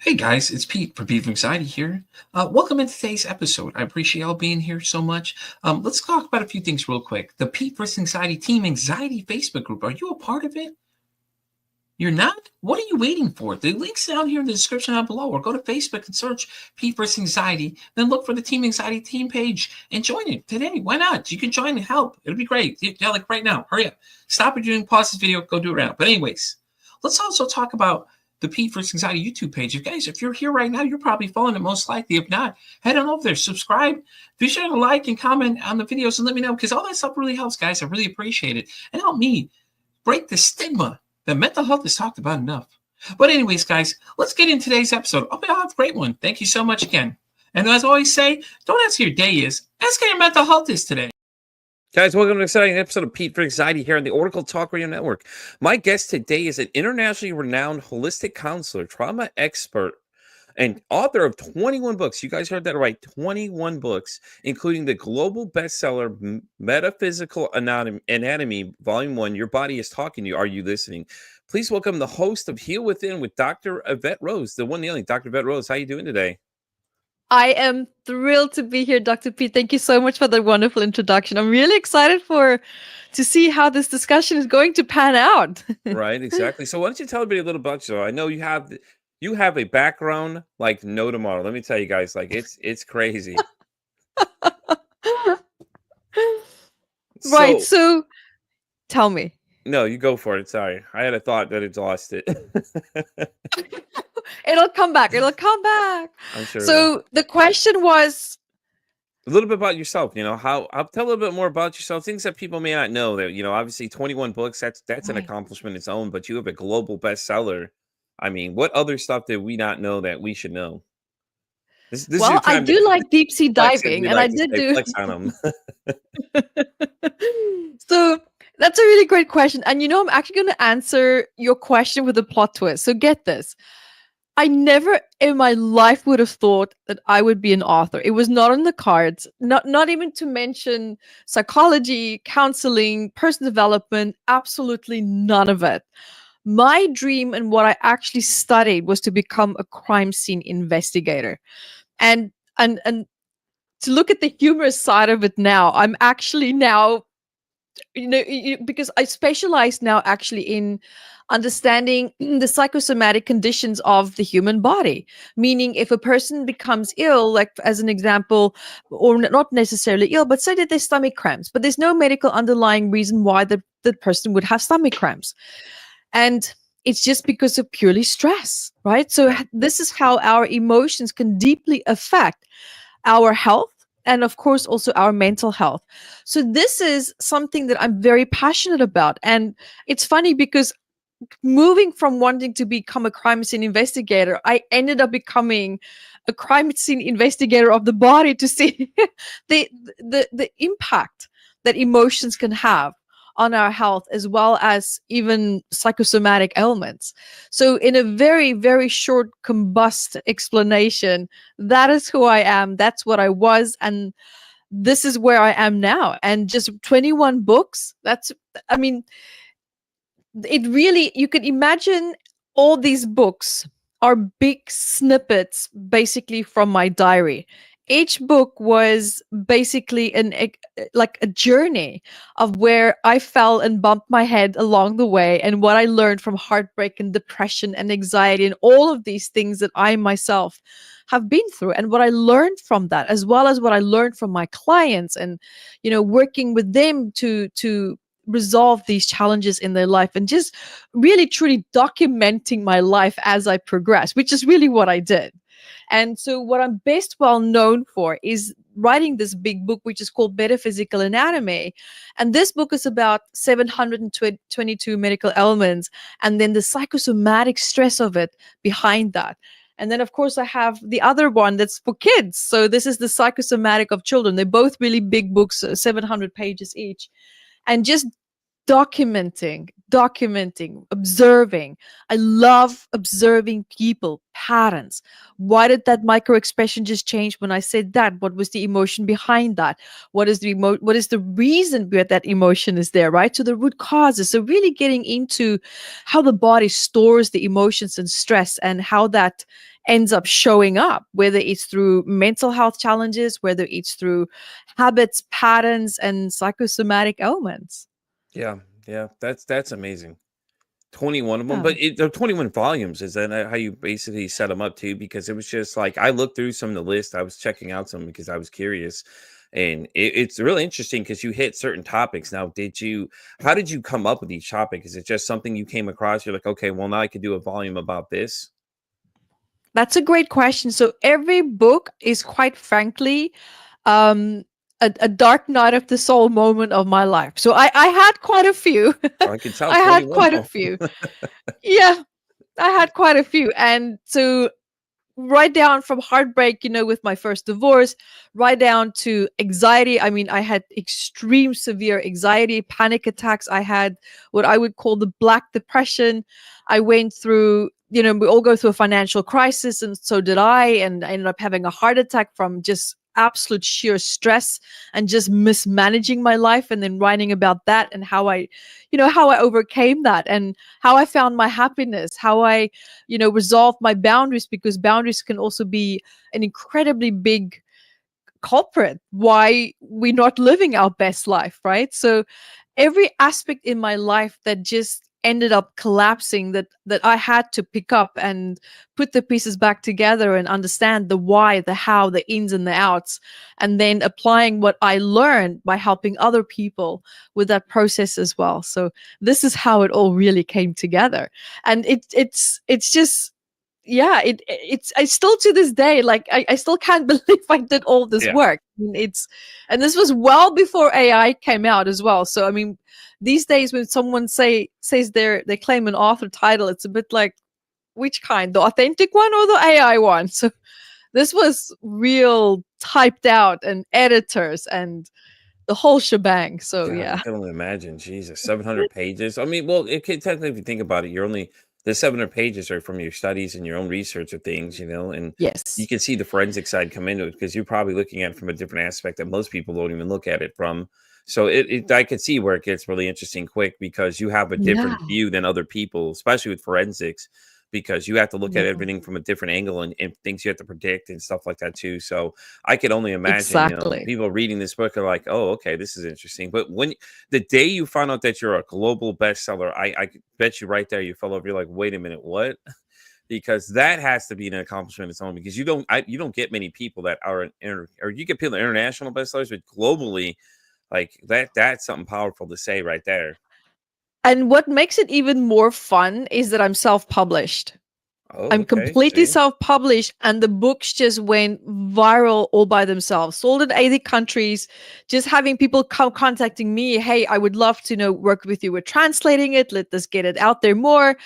Hey guys, it's Pete from Pete from Anxiety here. Welcome to today's episode. I appreciate y'all being here so much. Let's talk about a few things real quick. The Pete vs. Anxiety Team Anxiety Facebook group. Are you a part of it? You're not? What are you waiting for? The link's down here in the description down below, or go to Facebook and search Pete vs. Anxiety. Then look for the Team Anxiety team page and join it today. Why not? You can join and help. It'll be great. Yeah, like right now. Hurry up. Stop what you're doing. Pause this video. Go do it right now. But anyways, let's also talk about the Pete vs. Anxiety YouTube page. If you're here right now, you're probably following it most likely. If not, head on over there, subscribe, be sure to like and comment on the videos and let me know, because all that stuff really helps, guys. I really appreciate it. And help me break the stigma that mental health is talked about enough. But anyways, guys, let's get into today's episode. I'll have a great one. Thank you so much again. And as I always say, don't ask how your day is, ask how your mental health is today. Guys, welcome to an exciting episode of Pete for Anxiety here on the Oracle Talk Radio Network. My guest today is an internationally renowned holistic counselor, trauma expert, and author of 21 books. You guys heard that right, 21 books, including the global bestseller Metaphysical Anatomy, Volume 1, Your Body is Talking to You. Are you listening? Please welcome the host of Heal Within with Dr. Evette Rose, the one and only Dr. Evette Rose. How are you doing today? I am thrilled to be here, Dr. Pete. Thank you so much for the wonderful introduction. I'm really excited to see how this discussion is going to pan out. Right, exactly. So why don't you tell everybody a little about yourself? I know you have a background like no tomorrow. Let me tell you guys, like it's crazy. Right. So tell me. No, you go for it. Sorry. I had a thought that it's lost it. It'll come back. It'll come back. I'm sure. So the question was a little bit about yourself, I'll tell a little bit more about yourself, things that people may not know. That, obviously 21 books, that's right. An accomplishment in its own, but you have a global bestseller. I mean, what other stuff did we not know that we should know? This well, I do like deep sea diving, and I did do flex on them. So that's a really great question. And I'm actually going to answer your question with a plot twist. So get this. I never in my life would have thought that I would be an author. It was not on the cards, not even to mention psychology, counseling, personal development, absolutely none of it. My dream and what I actually studied was to become a crime scene investigator. And to look at the humorous side of it now, I'm actually now, because I specialize now actually in understanding the psychosomatic conditions of the human body. Meaning if a person becomes ill, like as an example, or not necessarily ill, but say that there's stomach cramps, but there's no medical underlying reason why the person would have stomach cramps. And it's just because of purely stress, right? So this is how our emotions can deeply affect our health, and of course also our mental health. So this is something that I'm very passionate about. And it's funny because moving from wanting to become a crime scene investigator, I ended up becoming a crime scene investigator of the body to see the impact that emotions can have on our health, as well as even psychosomatic ailments. So in a very, very short combust explanation, that is who I am. That's what I was. And this is where I am now. And just 21 books. It really, you could imagine all these books are big snippets basically from my diary. Each book was basically like a journey of where I fell and bumped my head along the way, and what I learned from heartbreak and depression and anxiety and all of these things that I myself have been through, and what I learned from that, as well as what I learned from my clients, and working with them to resolve these challenges in their life, and just really truly documenting my life as I progress, which is really what I did. And so what I'm best well known for is writing this big book, which is called Metaphysical Anatomy. And this book is about 722 medical ailments, and then the psychosomatic stress of it behind that. And then, of course, I have the other one that's for kids. So this is the psychosomatic of children. They're both really big books, 700 pages each. And just documenting, observing. I love observing people, patterns. Why did that micro expression just change when I said that? What was the emotion behind that? What is the reason where that emotion is there, right? So the root causes. So really getting into how the body stores the emotions and stress, and how that ends up showing up, whether it's through mental health challenges, whether it's through habits, patterns, and psychosomatic ailments. Yeah, yeah, that's amazing. 21 of them, Yeah. but they're 21 volumes. Is that how you basically set them up too? Because it was just like I looked through some of the list. I was checking out some because I was curious, and it's really interesting because you hit certain topics. Now, how did you come up with each topic? Is it just something you came across? You're like, okay, well, now I could do a volume about this. That's a great question. So every book is, quite frankly, um, a dark night of the soul moment of my life. So I had quite a few. I can tell I had 21 quite a of 'em. few. Yeah, I had quite a few. And so right down from heartbreak, with my first divorce, right down to anxiety. I mean, I had extreme severe anxiety, panic attacks. I had what I would call the black depression. I went through, we all go through a financial crisis, and so did I. And I ended up having a heart attack from just absolute sheer stress and just mismanaging my life, and then writing about that and how I overcame that, and how I found my happiness, how I resolve my boundaries, because boundaries can also be an incredibly big culprit why we're not living our best life, right? So every aspect in my life that just ended up collapsing, that I had to pick up and put the pieces back together and understand the why, the how, the ins and the outs, and then applying what I learned by helping other people with that process as well. So this is how it all really came together. And it's just, yeah, it's I still, to this day, like, I still can't believe I did all this Yeah. work. I mean, and this was well before AI came out as well. So I mean, these days when someone says they claim an author title, it's a bit like, which kind, the authentic one or the AI one? So this was real, typed out, and editors and the whole shebang. So God, I yeah. can only imagine. Jesus, 700 pages. I mean, well, it could technically, if you think about it, the 700 pages are from your studies and your own research of things, and you Yes. can see the forensic side come into it because you're probably looking at it from a different aspect that most people don't even look at it from. So I could see where it gets really interesting quick because you have a Yeah. different view than other people, especially with forensics, because you have to look at Yeah. everything from a different angle and things you have to predict and stuff like that too. So I could only imagine, Exactly. people reading this book are like, oh, okay, this is interesting. But the day you found out that you're a global bestseller, I could bet you right there you fell over. You're like, wait a minute, what? Because that has to be an accomplishment in its own. Because you don't get many people that are or you get people that are international bestsellers, but globally, like that's something powerful to say right there. And what makes it even more fun is that I'm self-published. Oh, I'm okay. completely See? self-published, and the books just went viral all by themselves. Sold in 80 countries, just having people come contacting me, hey, I would love to work with you with translating it. Let us get it out there more.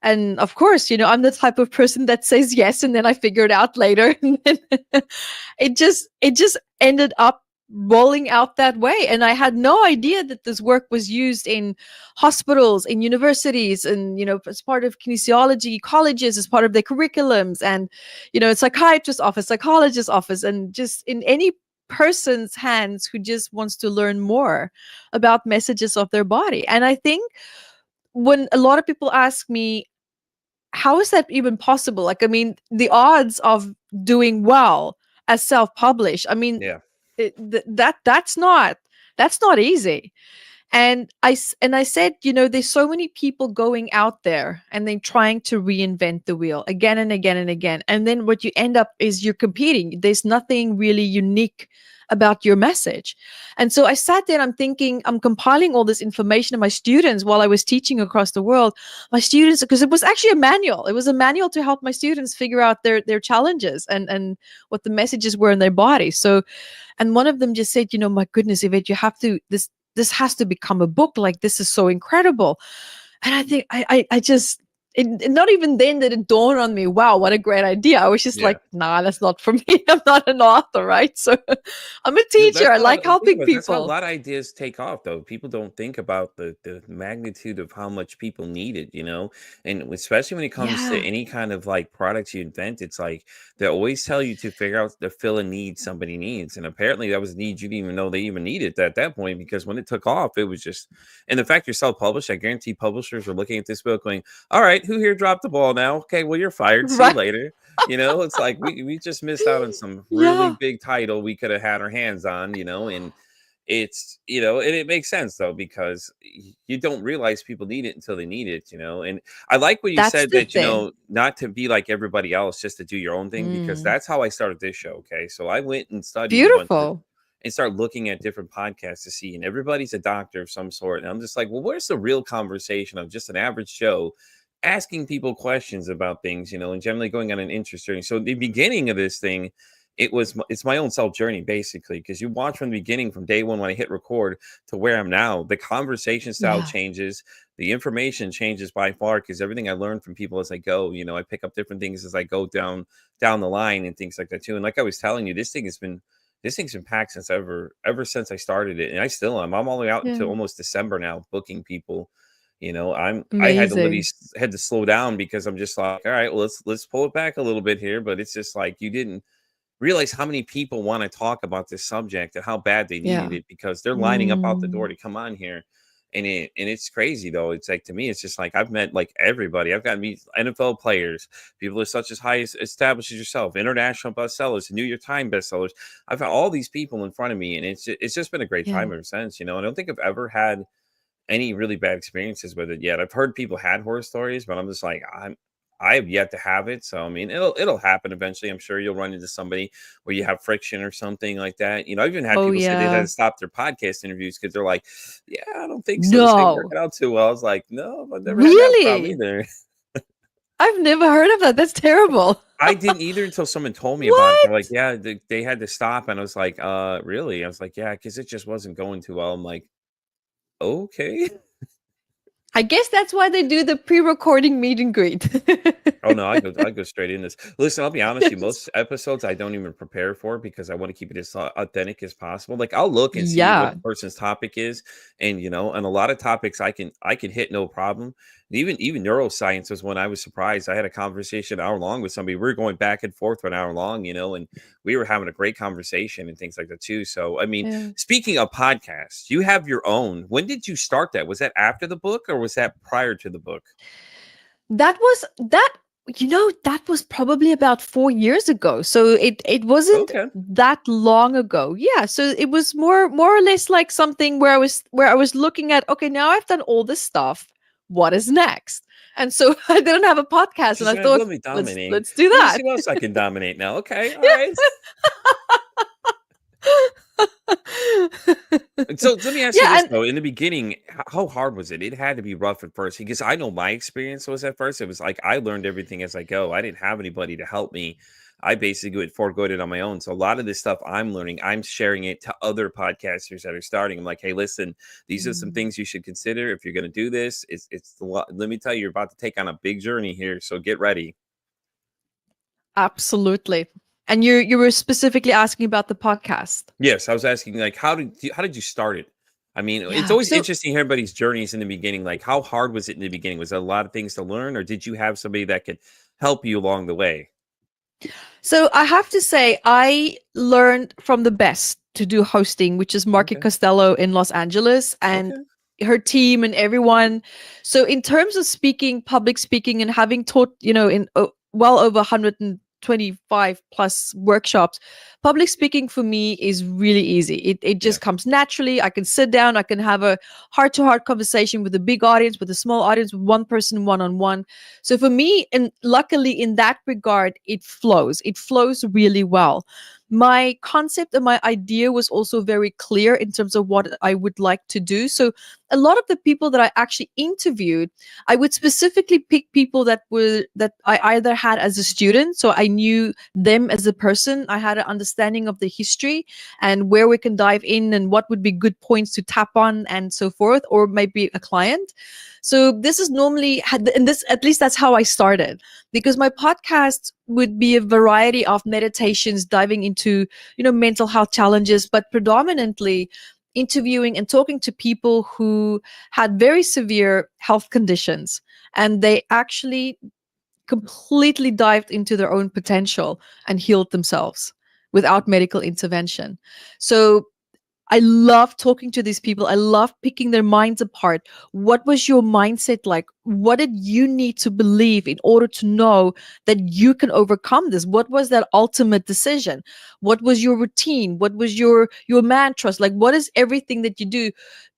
And of course, I'm the type of person that says yes, and then I figure it out later. And then it just ended up rolling out that way. And I had no idea that this work was used in hospitals, in universities, and as part of kinesiology colleges, as part of their curriculums, and psychiatrist office, psychologist office, and just in any person's hands who just wants to learn more about messages of their body. And I think when a lot of people ask me, how is that even possible? Like, I mean, the odds of doing well as self-published, I mean, Yeah. that's not easy. And I said, there's so many people going out there and then trying to reinvent the wheel again and again and again. And then what you end up is you're competing. There's nothing really unique about your message. And so I sat there and I'm thinking, I'm compiling all this information to my students while I was teaching across the world. My students, because it was actually a manual. It was a manual to help my students figure out their challenges and what the messages were in their body. So, and one of them just said, my goodness, Evette, you have to, this has to become a book. Like, this is so incredible. And I think I just, not even then did it dawn on me, wow, what a great idea. I was just Yeah. like, nah, that's not for me. I'm not an author, right? So I'm a teacher. I like helping That's how a people. lot of ideas take off, though. People don't think about the magnitude of how much people need it, and especially when it comes to Yeah. any kind of like products you invent, it's like they always tell you to figure out to fill a need somebody needs, and apparently that was a need you didn't even know they even needed at that point, because when it took off, it was just, and the fact you're self-published, I guarantee publishers are looking at this book going, all right, who here dropped the ball now? Okay, well, you're fired. See you Right. later. It's like we just missed out on some really Yeah. big title we could have had our hands on, and it's and it makes sense though, because you don't realize people need it until they need it, and I like what you That's said the that, thing. not to be like everybody else, just to do your own thing, because Mm. that's how I started this show. Okay, so I went and studied a bunch of Beautiful. and start looking at different podcasts to see, and everybody's a doctor of some sort, and I'm just like, well, where's the real conversation of just an average Joe asking people questions about things, and generally going on an interest journey. So the beginning of this thing, it's my own self journey, basically, because you watch from the beginning, from day one when I hit record to where I'm now. The conversation style Yeah. changes, the information changes by far, because everything I learn from people as I go, I pick up different things as I go down the line and things like that too. And like I was telling you, this thing's been packed since ever since I started it, and I still am. I'm all the way out Yeah. until almost December now, booking people. I had to literally Amazing. had to slow down, because I'm just like, all right, well, let's pull it back a little bit here. But it's just like, you didn't realize how many people want to talk about this subject and how bad they needed Yeah. it, because they're lining up out the door Mm. to come on here. And it's crazy though. It's like, to me, it's just like, I've met like everybody. I've got to meet NFL players, people as such as high as established as yourself, international bestsellers, New York Times bestsellers. I've got all these people in front of me, and it's just been a great Yeah. time ever since. I don't think I've ever had any really bad experiences with it yet. I've heard people had horror stories, but I'm just like, I have yet to have it. So I mean, it'll happen eventually. I'm sure you'll run into somebody where you have friction or something like that. I've even had Oh, people say they had yeah. to stop their podcast interviews because they're like, "Yeah, I don't think so. This ain't No. working out too well." I was like, "No, I've never had that problem Really? either." I've never heard of that. That's terrible. I didn't either until someone told me about it. They're like, What? "Yeah, they had to stop," and I was like, really?" I was like, "Yeah, because it just wasn't going too well." I'm like, "Okay." I guess that's why they do the pre-recording meet and greet. Oh no, I go straight in this. Listen, I'll be honest with you. Yes. Most episodes I don't even prepare for, because I want to keep it as authentic as possible. Like, I'll look and see what Yeah. the person's topic is, and a lot of topics I can hit no problem. Even neuroscience was when I was surprised. I had a conversation an hour long with somebody. We were going back and forth for an hour long, and we were having a great conversation and things like that too. So, I mean, Yeah. speaking of podcasts, you have your own. When did you start that? Was that after the book, or was that prior to the book? That was probably about 4 years ago. So it wasn't Okay. that long ago. Yeah. So it was more or less like something where I was looking at, okay, now I've done all this stuff. What is next? And so I didn't have a podcast, and She's I like, thought, let me dominate. let's do Let me that. see what else I can dominate now. Okay, all Yeah. right. And so let me ask you Yeah, this and though. In the beginning, how hard was it? It had to be rough at first, because I know my experience was at first. It was like I learned everything as I go. I didn't have anybody to help me. I basically would forego it on my own. So a lot of this stuff I'm learning, I'm sharing it to other podcasters that are starting. I'm like, hey, listen, these are some Mm, things you should consider if you're going to do this. Let me tell you, you're about to take on a big journey here, so get ready. absolutely. And you were specifically asking about the podcast. Yes, I was asking, like, how did you start it? I mean, it's Yeah. always So interesting hearing everybody's journeys in the beginning. Like, how hard was it in the beginning? Was there a lot of things to learn, or did you have somebody that could help you along the way? So I have to say, I learned from the best to do hosting, which is Marky Okay. Costello in Los Angeles, and Okay. her team and everyone. So in terms of speaking, public speaking, and having taught, in well over 125 plus workshops, public speaking for me is really easy. It Yeah. just comes naturally. I can sit down, I can have a heart to heart conversation with a big audience, with a small audience, with one person one on one. So for me, and luckily in that regard, it flows. It flows really well. My concept and my idea was also very clear in terms of what I would like to do. So a lot of the people that I actually interviewed, I would specifically pick people that I either had as a student, so I knew them as a person. I had an understanding of the history and where we can dive in and what would be good points to tap on and so forth, or maybe a client. So this is normally, and this, at least that's how I started, because my podcast would be a variety of meditations diving into, mental health challenges, but predominantly interviewing and talking to people who had very severe health conditions, and they actually completely dived into their own potential and healed themselves without medical intervention. So I love talking to these people. I love picking their minds apart. What was your mindset like? what did you need to believe in order to know that you can overcome this? What was that ultimate decision? What was your routine? What was your mantras? Like, what is everything that you do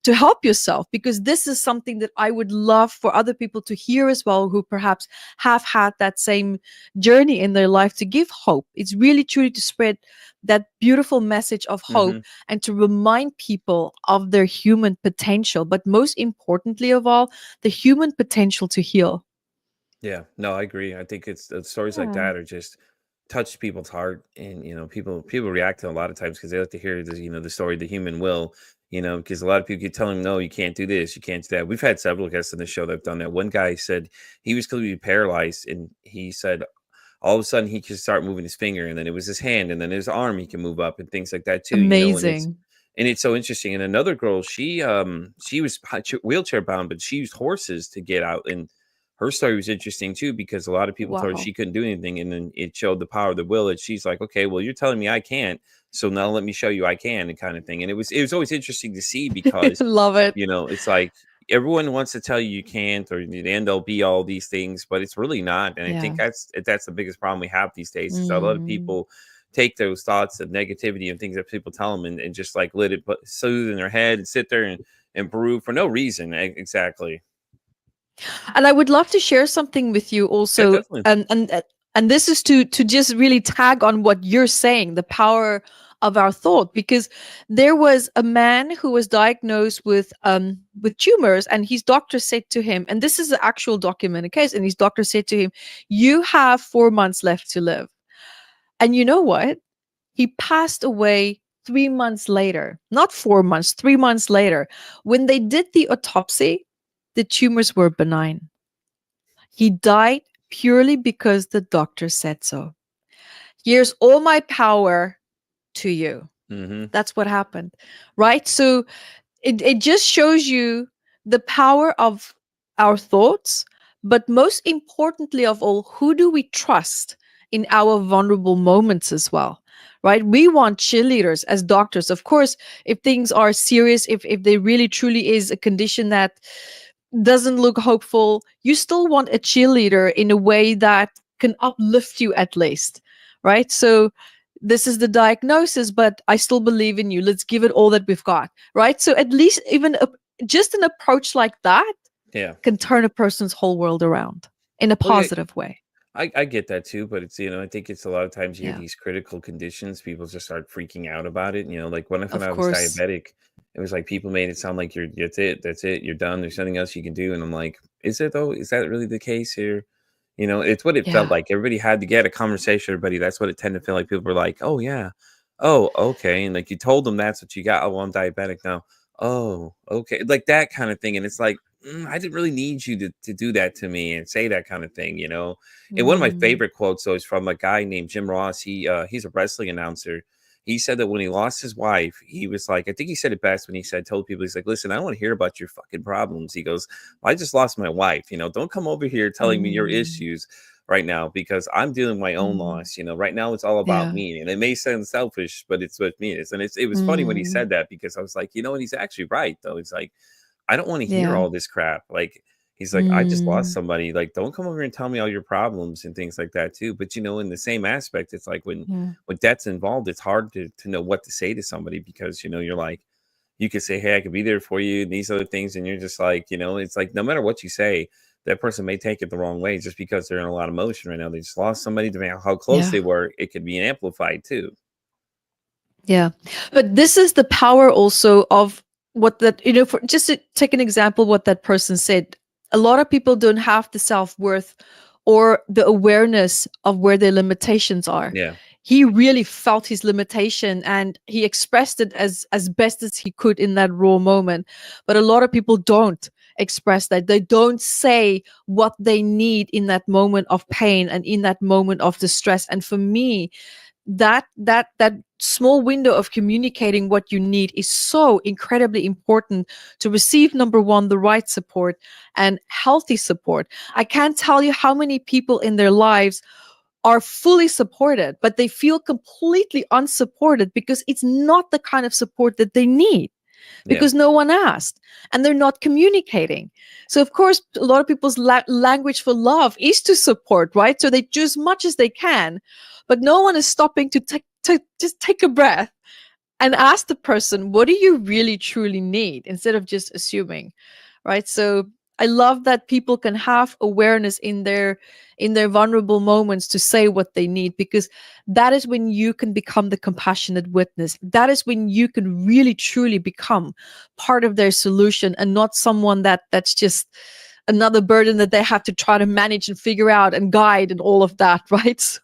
to help yourself? Because this is something that I would love for other people to hear as well, who perhaps have had that same journey in their life, to give hope. It's really truly to spread that beautiful message of hope Hmm. and to remind people of their human potential, but most importantly of all, the human potential to heal. Yeah, no, I agree. I think it's stories like Yeah. that are just touch people's heart, and people react to a lot of times because they like to hear the story, the human will. Because a lot of people keep telling them, no, you can't do this, you can't do that. We've had several guests on the show that have done that. One guy said he was completely paralyzed, and he said all of a sudden he could start moving his finger, and then it was his hand, and then his arm he can move up and things like that too. Amazing. And it's so interesting. And another girl, she was wheelchair bound, but she used horses to get out. And her story was interesting too, because a lot of people told her Wow. she couldn't do anything, and then it showed the power of the will. That she's like, okay, well, you're telling me I can't, so now let me show you I can, and kind of thing. And it was always interesting to see because Love it. it's like everyone wants to tell you you can't, or the end all be all these things, but it's really not. And I Yeah. think that's the biggest problem we have these days is a lot of Mm. people take those thoughts of negativity and things that people tell them and just like let it soothe in their head and sit there and brew for no reason. Exactly. And I would love to share something with you Yeah, also, definitely. and this is to just really tag on what you're saying, the power of our thought. Because there was a man who was diagnosed with tumors, and his doctor said to him, and this is the actual documented case, and his doctor said to him, "You have 4 months left to live." And you know what? He passed away 3 months later, not 4 months, 3 months later. When they did the autopsy, the tumors were benign. He died purely because the doctor said so. Here's all my power to you. Hmm. That's what happened, right? So it just shows you the power of our thoughts, but most importantly of all, who do we trust in our vulnerable moments as well? Right? We want cheerleaders as doctors. Of course, if things are serious, if there really truly is a condition that doesn't look hopeful, you still want a cheerleader in a way that can uplift you at least, right? So this is the diagnosis, but I still believe in you. Let's give it all that we've got, right? So at least even just an approach like that Yeah. can turn a person's whole world around in a Well, yeah, positive way. I get that too, but it's I think it's a lot of times you get Yeah, these critical conditions, people just start freaking out about it. Like when of I was course. diabetic, it was like people made it sound like that's it, you're done. There's nothing else you can do. And I'm like, is it though? Is that really the case here? It's what it felt Yeah. like. Everybody had to get a conversation, everybody. That's what it tended to feel like. People were like, oh yeah. Oh, okay. And like you told them that's what you got. Oh, well, I'm diabetic now. Oh, okay. Like that kind of thing. And it's like, I didn't really need you to do that to me and say that kind of thing. And one of my Mm, favorite quotes though is from a guy named Jim Ross. He's a wrestling announcer. He said that when he lost his wife, he was like, I think he said it best when he told people, he's like, listen, I don't want to hear about your fucking problems. He goes, I just lost my wife. Don't come over here telling me your mm, issues right now because I'm dealing with my own mm. loss. Right now it's all about Yeah. me. And it may sound selfish, but it's what me is. And it was funny when he Mm, said that because I was like, and he's actually right though. He's like, I don't want to hear yeah. all this crap. Like, he's like, I just lost Mm, somebody. Like, don't come over here and tell me all your problems and things like that too. But in the same aspect, it's like yeah. when debt's involved, it's hard to know what to say to somebody because you're like, you could say, hey, I could be there for you and these other things, and you're just like, it's like no matter what you say, that person may take it the wrong way just because they're in a lot of emotion right now. They just lost somebody. Depending on how close Yeah. they were, it could be amplified too. Yeah. But this is the power also of what that, for just to take an example, what that person said. A lot of people don't have the self-worth or the awareness of where their limitations are. Yeah. He really felt his limitation and he expressed it as best as he could in that raw moment. But a lot of people don't express that. They don't say what they need in that moment of pain and in that moment of distress. And for me, that small window of communicating what you need is so incredibly important to receive, number one, the right support and healthy support. I can't tell you how many people in their lives are fully supported, but they feel completely unsupported because it's not the kind of support that they need. Yeah. because no one asked and they're not communicating. So, of course, a lot of people's language for love is to support, right? So they do as much as they can, but no one is stopping to just take a breath and ask the person, what do you really truly need, instead of just assuming, right? So I love that people can have awareness in their vulnerable moments to say what they need, because that is when you can become the compassionate witness. That is when you can really truly become part of their solution, and not someone that's just another burden that they have to try to manage and figure out and guide and all of that, right? So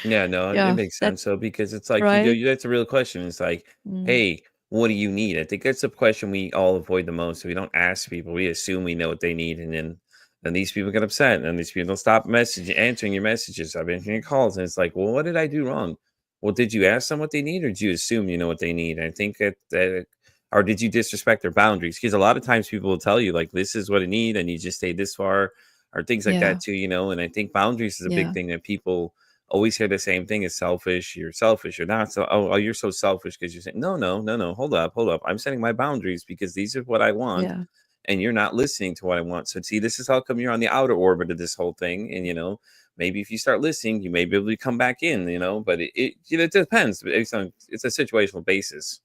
Yeah, no, it yeah, makes that sense. So because it's like right. that's a real question. It's like, Mm, hey, what do you need? I think that's the question we all avoid the most. We don't ask people. We assume we know what they need, and then these people get upset, and these people don't stop answering your messages, stop answering your calls, and it's like, well, what did I do wrong? Well, did you ask them what they need, or did you assume you know what they need? And I think that or did you disrespect their boundaries? Because a lot of times people will tell you like, this is what I need, and you just stay this far, or things like yeah, that too. And I think boundaries is a big yeah. thing that people always hear the same thing as selfish. You're selfish. You're not so. Oh, you're so selfish because you're saying no, no, no, no. Hold up, hold up. I'm setting my boundaries because these are what I want, Yeah. and you're not listening to what I want. So see, this is how come you're on the outer orbit of this whole thing. And maybe if you start listening, you may be able to come back in. But it depends. It's a situational basis.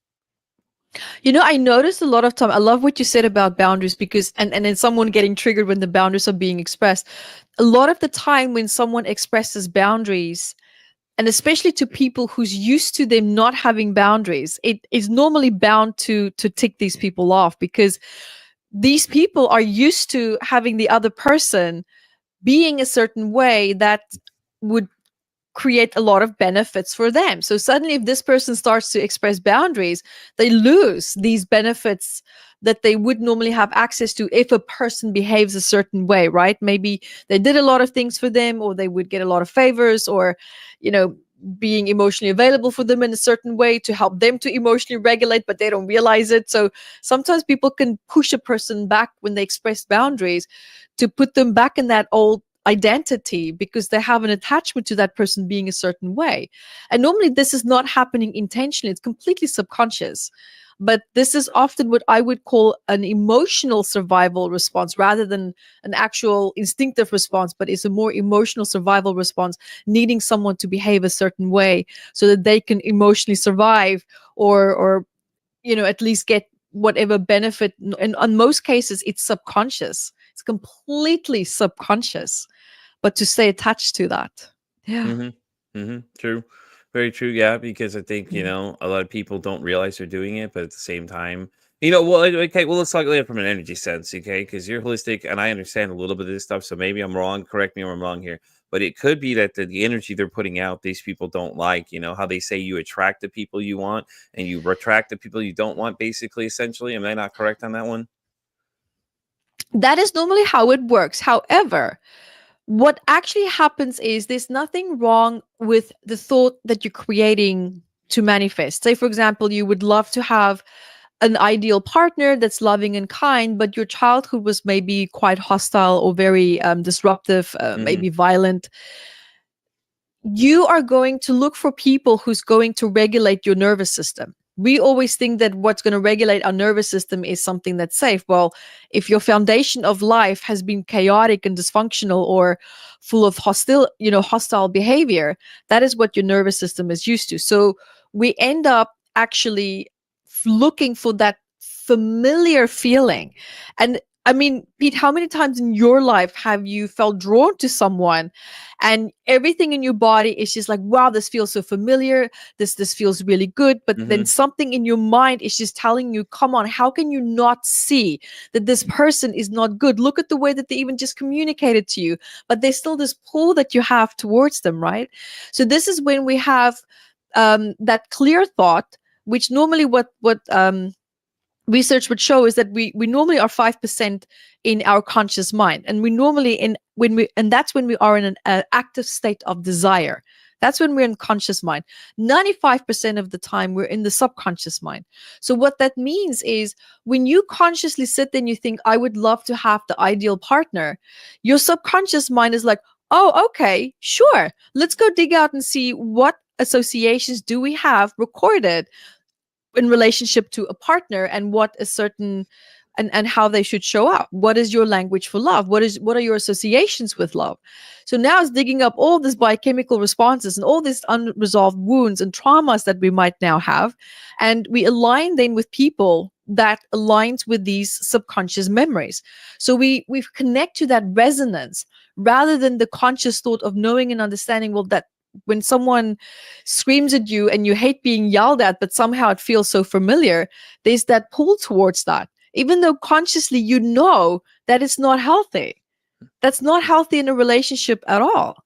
I noticed a lot of time. I love what you said about boundaries, because and then someone getting triggered when the boundaries are being expressed. A lot of the time when someone expresses boundaries, and especially to people who's used to them not having boundaries, it is normally bound to tick these people off, because these people are used to having the other person being a certain way that would create a lot of benefits for them. So suddenly, if this person starts to express boundaries, they lose these benefits that they would normally have access to if a person behaves a certain way, right? Maybe they did a lot of things for them, or they would get a lot of favors, or, being emotionally available for them in a certain way to help them to emotionally regulate, but they don't realize it. So sometimes people can push a person back when they express boundaries, to put them back in that old identity, because they have an attachment to that person being a certain way. And normally this is not happening intentionally, it's completely subconscious. But this is often what I would call an emotional survival response, rather than an actual instinctive response, but it's a more emotional survival response, needing someone to behave a certain way so that they can emotionally survive, or at least get whatever benefit. And in most cases it's subconscious, it's completely subconscious, but to stay attached to that. Yeah. True. Very true. Yeah, because I think, Mm. a lot of people don't realize they're doing it, but at the same time, well, okay, well, let's talk about it from an energy sense, okay? Because you're holistic and I understand a little bit of this stuff. So maybe I'm wrong. Correct me if I'm wrong here. But it could be that the energy they're putting out, these people don't like, how they say you attract the people you want and you retract the people you don't want, basically, essentially. Am I not correct on that one? That is normally how it works. However, what actually happens is there's nothing wrong with the thought that you're creating to manifest. Say, for example, you would love to have an ideal partner that's loving and kind, but your childhood was maybe quite hostile or very disruptive, Mm-hmm. maybe violent. You are going to look for people who's going to regulate your nervous system. We always think that what's going to regulate our nervous system is something that's safe. Well, if your foundation of life has been chaotic and dysfunctional, or full of hostile behavior, that is what your nervous system is used to. So we end up actually looking for that familiar feeling. And I mean, Pete, how many times in your life have you felt drawn to someone, and everything in your body is just like, wow, this feels so familiar. This feels really good. But then Mm-hmm. something in your mind is just telling you, come on, how can you not see that this person is not good? Look at the way that they even just communicated to you. But there's still this pull that you have towards them, right? So this is when we have that clear thought, which normally what research would show is that we normally are 5% in our conscious mind, and we normally and that's when we are in an active state of desire. That's when we're in conscious mind. 95% of the time we're in the subconscious mind. So what that means is, when you consciously sit there and you think, I would love to have the ideal partner, your subconscious mind is like, oh, okay, sure, let's go dig out and see what associations do we have recorded in relationship to a partner and what a certain and how they should show up. What is your language for love? What are your associations with love? So now it's digging up all these biochemical responses and all these unresolved wounds and traumas that we might now have, and we align then with people that aligns with these subconscious memories. So we connect to that resonance rather than the conscious thought of knowing and understanding, well, that when someone screams at you and you hate being yelled at, but somehow it feels so familiar, there's that pull towards that. Even though consciously you know that it's not healthy. That's not healthy in a relationship at all.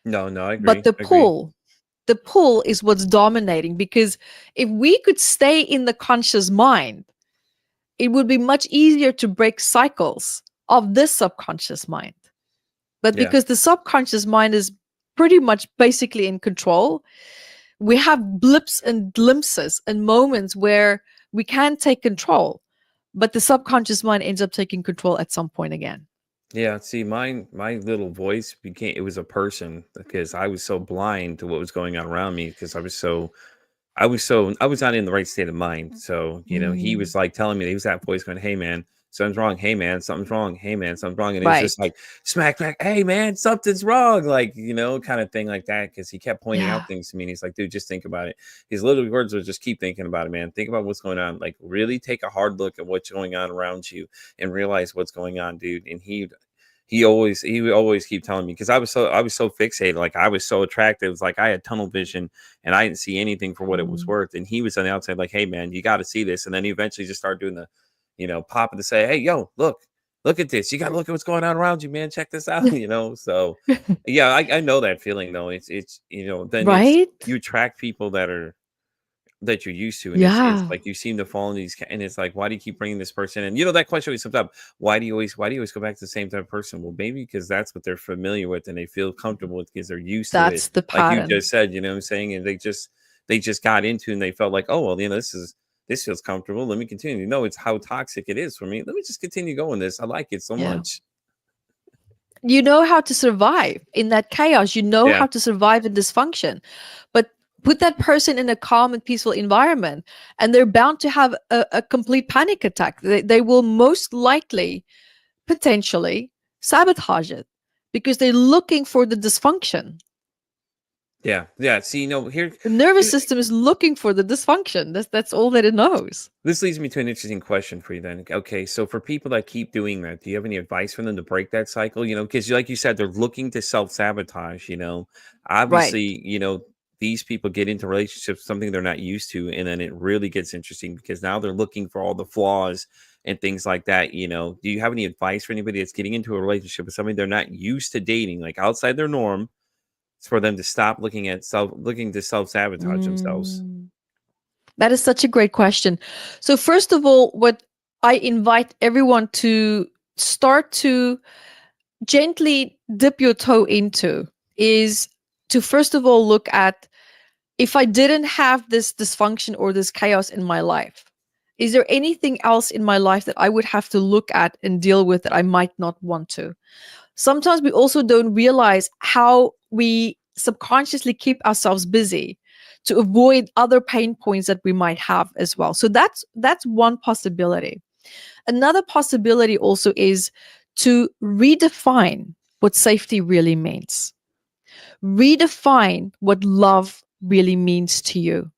No, I agree. But the I agree. pull is what's dominating, because if we could stay in the conscious mind, it would be much easier to break cycles of this subconscious mind. But Yeah. because the subconscious mind is pretty much basically in control, we have blips and glimpses and moments where we can take control, but the subconscious mind ends up taking control at some point again. Yeah, see, my little voice it was a person, because I was so blind to what was going on around me, because I was not in the right state of mind. So, he was like telling me, he was that voice going, "Hey man, something's wrong. Hey man, something's wrong. Hey man, something's wrong." And it was just Right. like smack, smack, "Hey man, something's wrong." Like, kind of thing like that. Cause he kept pointing Yeah. out things to me. And he's like, "Dude, just think about it." His little words were just keep thinking about it, man. Think about what's going on. Like, really take a hard look at what's going on around you and realize what's going on, dude. And he would always keep telling me, because I was so fixated, like I was so attracted. It was like I had tunnel vision and I didn't see anything for what it was worth. And he was on the outside like, "Hey man, you got to see this." And then he eventually just started doing the, popping to say, "Hey, yo, look at this. You got to look at what's going on around you, man. Check this out." So yeah, I know that feeling though. It's then it's, Right? you attract people that you're used to, and it's Yeah. like you seem to fall in these, and it's like, why do you keep bringing this person in? That question always comes up. Why do you always go back to the same type of person? Well, maybe because that's what they're familiar with and they feel comfortable with, because they're used to it. That's the Like you pattern. just said, what I'm saying, and they just got into, and they felt like, oh well, this feels comfortable, let me continue. No, it's how toxic it is for me. Let me just continue going this. I like it so Yeah. much. You know how to survive in that chaos. You know Yeah. how to survive in dysfunction. But put that person in a calm and peaceful environment, and they're bound to have a complete panic attack. They will most likely, potentially, sabotage it because they're looking for the dysfunction. Yeah. See, here The nervous system is looking for the dysfunction. That's all that it knows. this leads me to an interesting question for you then. Okay, so for people that keep doing that, do you have any advice for them to break that cycle? Because like you said, they're looking to self-sabotage, Right. Obviously, these people get into relationships, something they're not used to, and then it really gets interesting because now they're looking for all the flaws and things like that. Do you have any advice for anybody that's getting into a relationship with somebody they're not used to dating, like outside their norm? It's for them to stop looking to self-sabotage themselves. Mm. That is such a great question. So, first of all, what I invite everyone to start to gently dip your toe into is to, first of all, look at, if I didn't have this dysfunction or this chaos in my life, is there anything else in my life that I would have to look at and deal with that I might not want to? Sometimes we also don't realize how we subconsciously keep ourselves busy to avoid other pain points that we might have as well. So that's one possibility. Another possibility also is to redefine what safety really means. Redefine what love really means to you.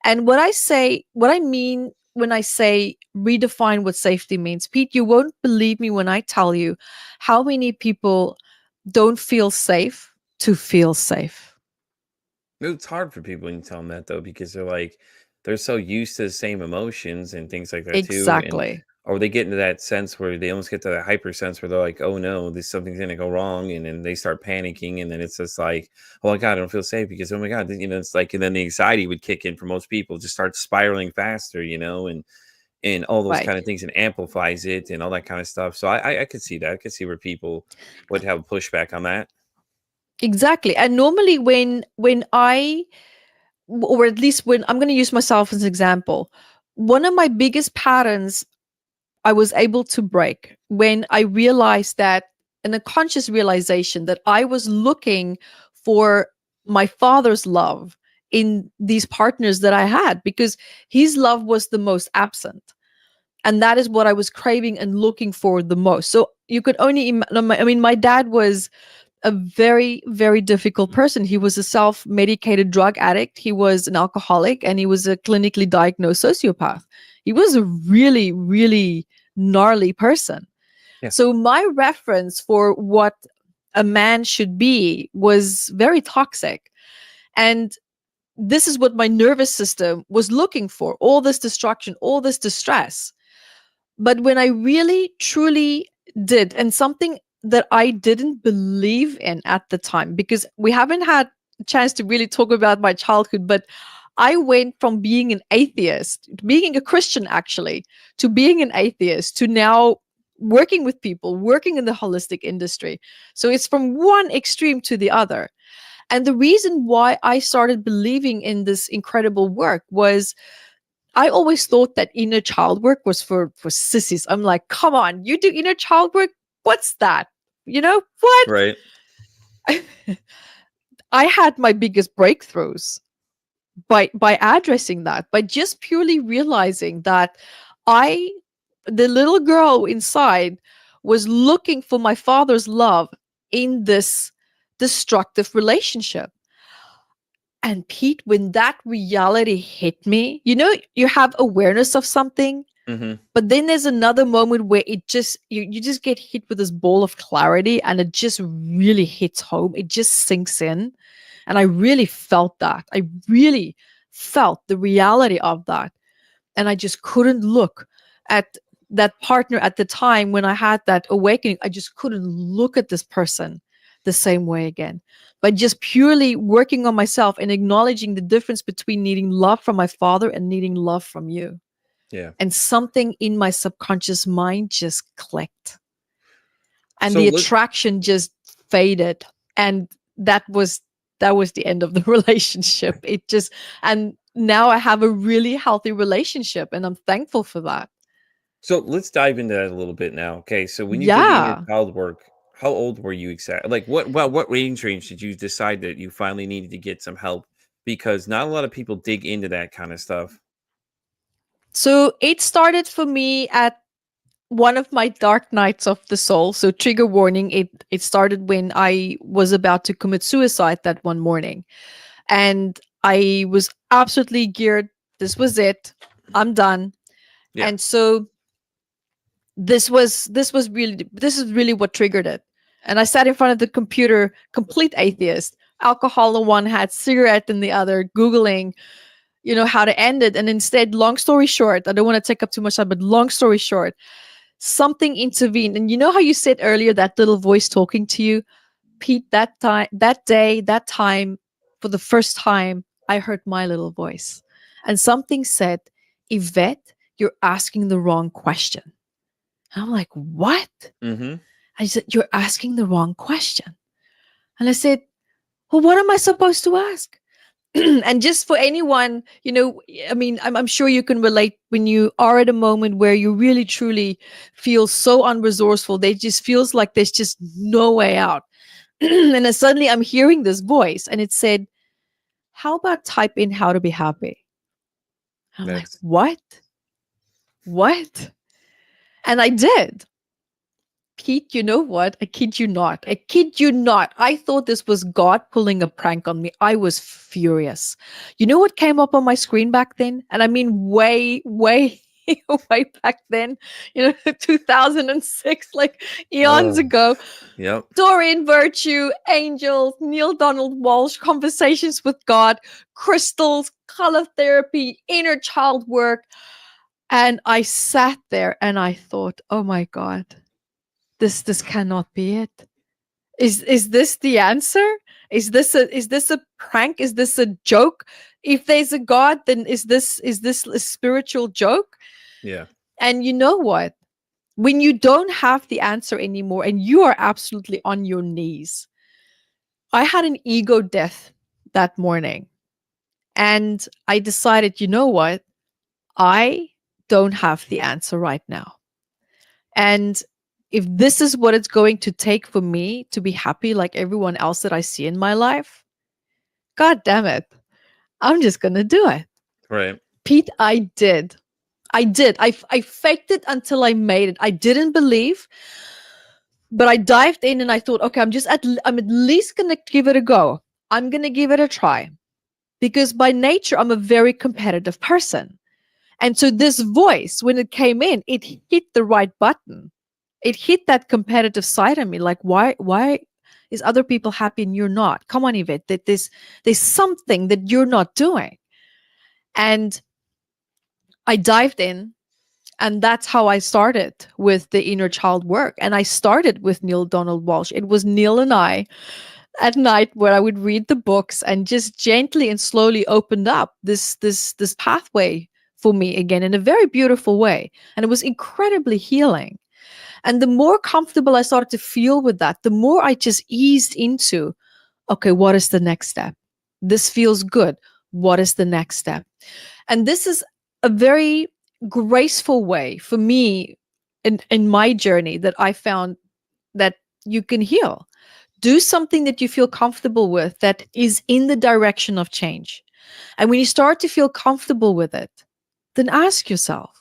And what I mean when I say redefine what safety means, Pete, you won't believe me when I tell you how many people don't feel safe to feel safe. It's hard for people when you tell them that though, because they're so used to the same emotions and things like that too, and Exactly. or they get into that sense where they almost get to that hyper sense where they're like, "Oh no, this something's gonna go wrong," and then they start panicking, and then it's just like, "Oh my god, I don't feel safe because oh my god," it's like, and then the anxiety would kick in for most people, just start spiraling faster, and all those Right. kind of things, and amplifies it and all that kind of stuff. So I could see that. I could see where people would have pushback on that. Exactly. And normally when I, or at least when I'm going to use myself as an example, one of my biggest patterns I was able to break when I realized that, in a conscious realization, that I was looking for my father's love in these partners that I had, because his love was the most absent. And that is what I was craving and looking for the most. So you could only imagine, my dad was a very, very difficult person. He was a self-medicated drug addict. He was an alcoholic, and he was a clinically diagnosed sociopath. He was a really, really gnarly person. Yeah. So my reference for what a man should be was very toxic. And this is what my nervous system was looking for, all this destruction, all this distress. But when I really, truly did, and something that I didn't believe in at the time, because we haven't had a chance to really talk about my childhood, but I went from being an atheist, being a Christian actually, to being an atheist, to now working with people, working in the holistic industry. So it's from one extreme to the other. And the reason why I started believing in this incredible work was I always thought that inner child work was for sissies. I'm like, come on, you do inner child work? What's that? You know what? Right. I had my biggest breakthroughs by addressing that, by just purely realizing that the little girl inside, was looking for my father's love in this destructive relationship. And Pete, when that reality hit me, you have awareness of something, Mm-hmm. but then there's another moment where it just, you just get hit with this ball of clarity, and it just really hits home. It just sinks in. And I really felt that. I really felt the reality of that. And I just couldn't look at that partner at the time when I had that awakening. I just couldn't look at this person the same way again. But just purely working on myself and acknowledging the difference between needing love from my father and needing love from you. Yeah. And something in my subconscious mind just clicked. And So the let- attraction just faded. And that was the end of the relationship. And now I have a really healthy relationship, and I'm thankful for that. So let's dive into that a little bit now. Okay. So when you did the Yeah. inner child work, how old were you exactly? Like what age range did you decide that you finally needed to get some help? Because not a lot of people dig into that kind of stuff. So it started for me at one of my dark nights of the soul. So trigger warning, it started when I was about to commit suicide that one morning. And I was absolutely geared. This was it. I'm done. Yeah. And so this is really what triggered it. And I sat in front of the computer, complete atheist, alcohol in one hand, cigarette in the other, Googling, how to end it. And instead, long story short, I don't want to take up too much time, but long story short, something intervened. And you know how you said earlier, that little voice talking to you, Pete, that time, for the first time, I heard my little voice. And something said, Evette, you're asking the wrong question. And I'm like, what? Mm-hmm. I said, you're asking the wrong question. And I said, well, what am I supposed to ask? And just for anyone, I'm sure you can relate when you are at a moment where you really truly feel so unresourceful. They just feels like there's just no way out. And then suddenly I'm hearing this voice, and it said, how about type in how to be happy? I'm like, what? And I did. Pete, you know what? I kid you not. I thought this was God pulling a prank on me. I was furious. You know what came up on my screen back then? And I mean, way, way, way back then, 2006, like eons ago. Yep. Doreen Virtue, angels, Neil Donald Walsh, conversations with God, crystals, color therapy, inner child work. And I sat there and I thought, oh my God. This cannot be it. Is this the answer? Is this a prank? Is this a joke? If there's a God, then is this a spiritual joke? Yeah. And you know what? When you don't have the answer anymore and you are absolutely on your knees. I had an ego death that morning. And I decided, you know what? I don't have the answer right now. And if this is what it's going to take for me to be happy like everyone else that I see in my life, God damn it, I'm just going to do it. Right. Pete, I did. I faked it until I made it. I didn't believe, but I dived in and I thought, okay, I'm at least going to give it a go. I'm going to give it a try because by nature, I'm a very competitive person. And so this voice, when it came in, it hit the right button. It hit that competitive side of me. Like, why is other people happy and you're not? Come on, Evette, that there's something that you're not doing. And I dived in, and that's how I started with the inner child work. And I started with Neil Donald Walsh. It was Neil and I at night where I would read the books and just gently and slowly opened up this pathway for me again in a very beautiful way. And it was incredibly healing. And the more comfortable I started to feel with that, the more I just eased into, okay, what is the next step? This feels good. What is the next step? And this is a very graceful way for me in my journey that I found that you can heal. Do something that you feel comfortable with that is in the direction of change. And when you start to feel comfortable with it, then ask yourself,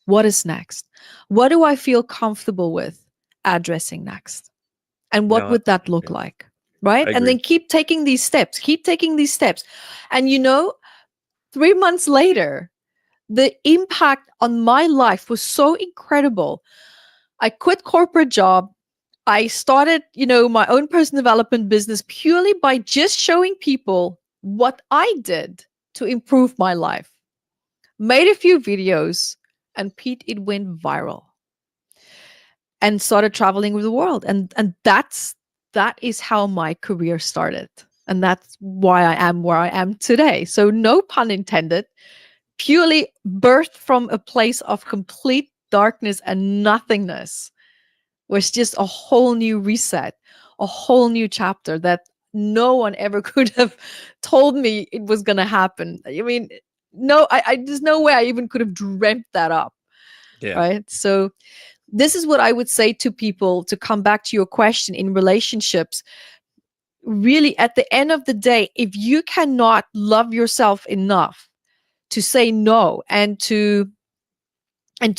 what is next? What do I feel comfortable with addressing next? And what No, would that look like? Right? I And then agree. keep taking these steps, And 3 months later, the impact on my life was so incredible. I quit corporate job. I started, my own personal development business purely by just showing people what I did to improve my life. Made a few videos, and Pete, it went viral. And started traveling with the world. And that is how my career started. And that's why I am where I am today. So no pun intended. Purely birthed from a place of complete darkness and nothingness, was just a whole new reset, a whole new chapter that no one ever could have told me it was going to happen. I mean, no, there's no way I even could have dreamt that up. Yeah. Right. So this is what I would say to people, to come back to your question in relationships. Really, at the end of the day, if you cannot love yourself enough to say no and to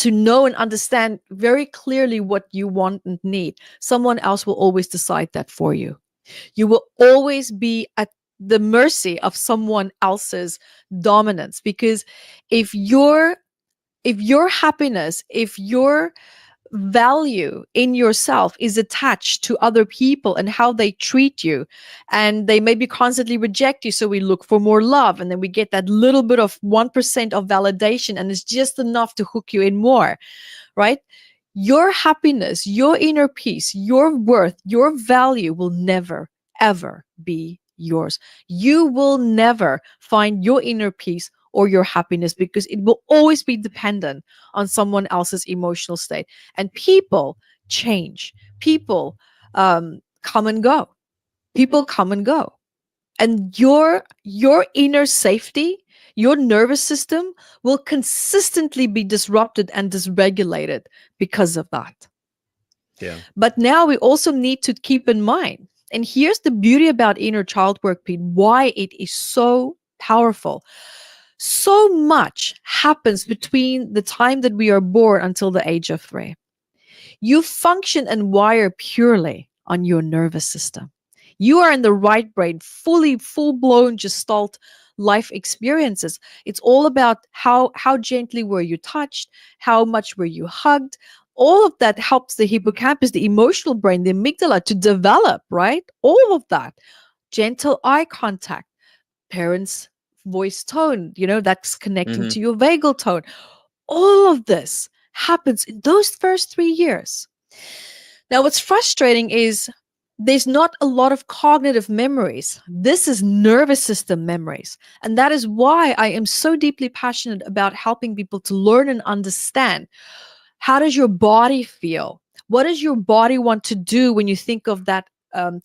know and understand very clearly what you want and need, someone else will always decide that for you. You will always be at the mercy of someone else's dominance, because if your happiness, if your value in yourself is attached to other people and how they treat you, and they maybe constantly reject you, so we look for more love, and then we get that little bit of 1% of validation, and it's just enough to hook you in more, right? Your happiness, your inner peace, your worth, your value will never ever be yours. You will never find your inner peace or your happiness, because it will always be dependent on someone else's emotional state. And people change. People come and go. People come and go. And your inner safety, your nervous system will consistently be disrupted and dysregulated because of that. Yeah. But now we also need to keep in mind, and here's the beauty about inner child work, Pete, why it is so powerful. So much happens between the time that we are born until the age of 3. You function and wire purely on your nervous system. You are in the right brain, full-blown Gestalt life experiences. It's all about how gently were you touched, how much were you hugged. All of that helps the hippocampus, the emotional brain, the amygdala to develop, right? All of that. Gentle eye contact, parents' voice tone, that's connecting to your vagal tone. All of this happens in those first 3 years. Now, what's frustrating is there's not a lot of cognitive memories. This is nervous system memories. And that is why I am so deeply passionate about helping people to learn and understand, how does your body feel? What does your body want to do when you think of that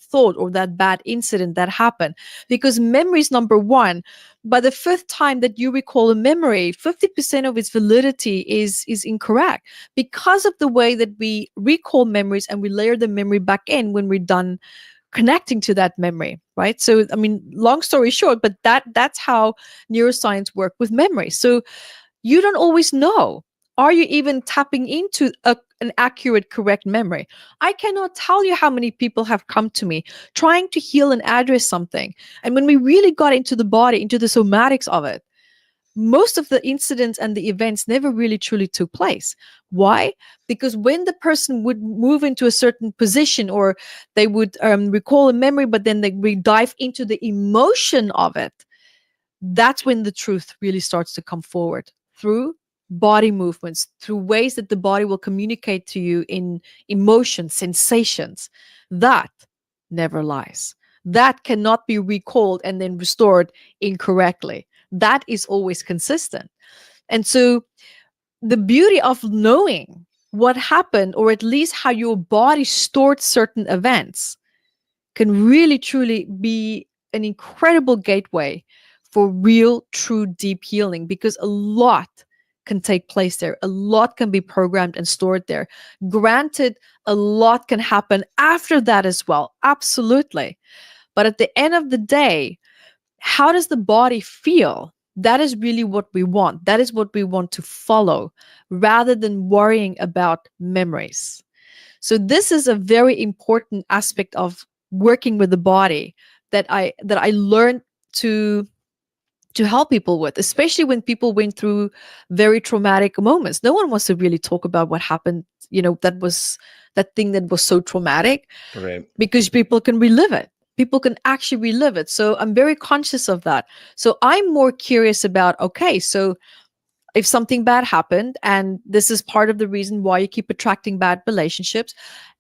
thought or that bad incident that happened? Because memory is number one. By the 5th time that you recall a memory, 50% of its validity is incorrect, because of the way that we recall memories and we layer the memory back in when we're done connecting to that memory, right? So, I mean, long story short, but that's how neuroscience work with memory. So you don't always know. Are you even tapping into an accurate, correct memory? I cannot tell you how many people have come to me trying to heal and address something. And when we really got into the body, into the somatics of it, most of the incidents and the events never really truly took place. Why? Because when the person would move into a certain position, or they would recall a memory, but then they would dive into the emotion of it, that's when the truth really starts to come forward through body movements, through ways that the body will communicate to you in emotions, sensations. That never lies. That cannot be recalled and then restored incorrectly. That is always consistent. And so the beauty of knowing what happened, or at least how your body stored certain events, can really truly be an incredible gateway for real, true, deep healing, because a lot can take place there. A lot can be programmed and stored there. Granted, a lot can happen after that as well. Absolutely. But at the end of the day, how does the body feel? That is really what we want. That is what we want to follow, rather than worrying about memories. So this is a very important aspect of working with the body that I learned to help people with, especially when people went through very traumatic moments. No one wants to really talk about what happened, that thing that was so traumatic, Right. because people can relive it. People can actually relive it. So I'm very conscious of that. So I'm more curious about, okay, so if something bad happened, and this is part of the reason why you keep attracting bad relationships,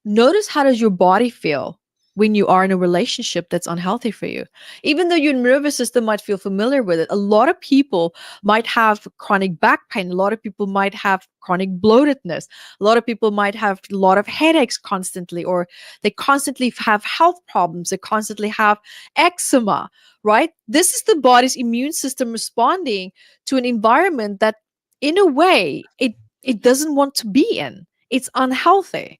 notice, how does your body feel when you are in a relationship that's unhealthy for you? Even though your nervous system might feel familiar with it, a lot of people might have chronic back pain. A lot of people might have chronic bloatedness. A lot of people might have a lot of headaches constantly, or they constantly have health problems. They constantly have eczema, right? This is the body's immune system responding to an environment that, in a way, it doesn't want to be in. It's unhealthy.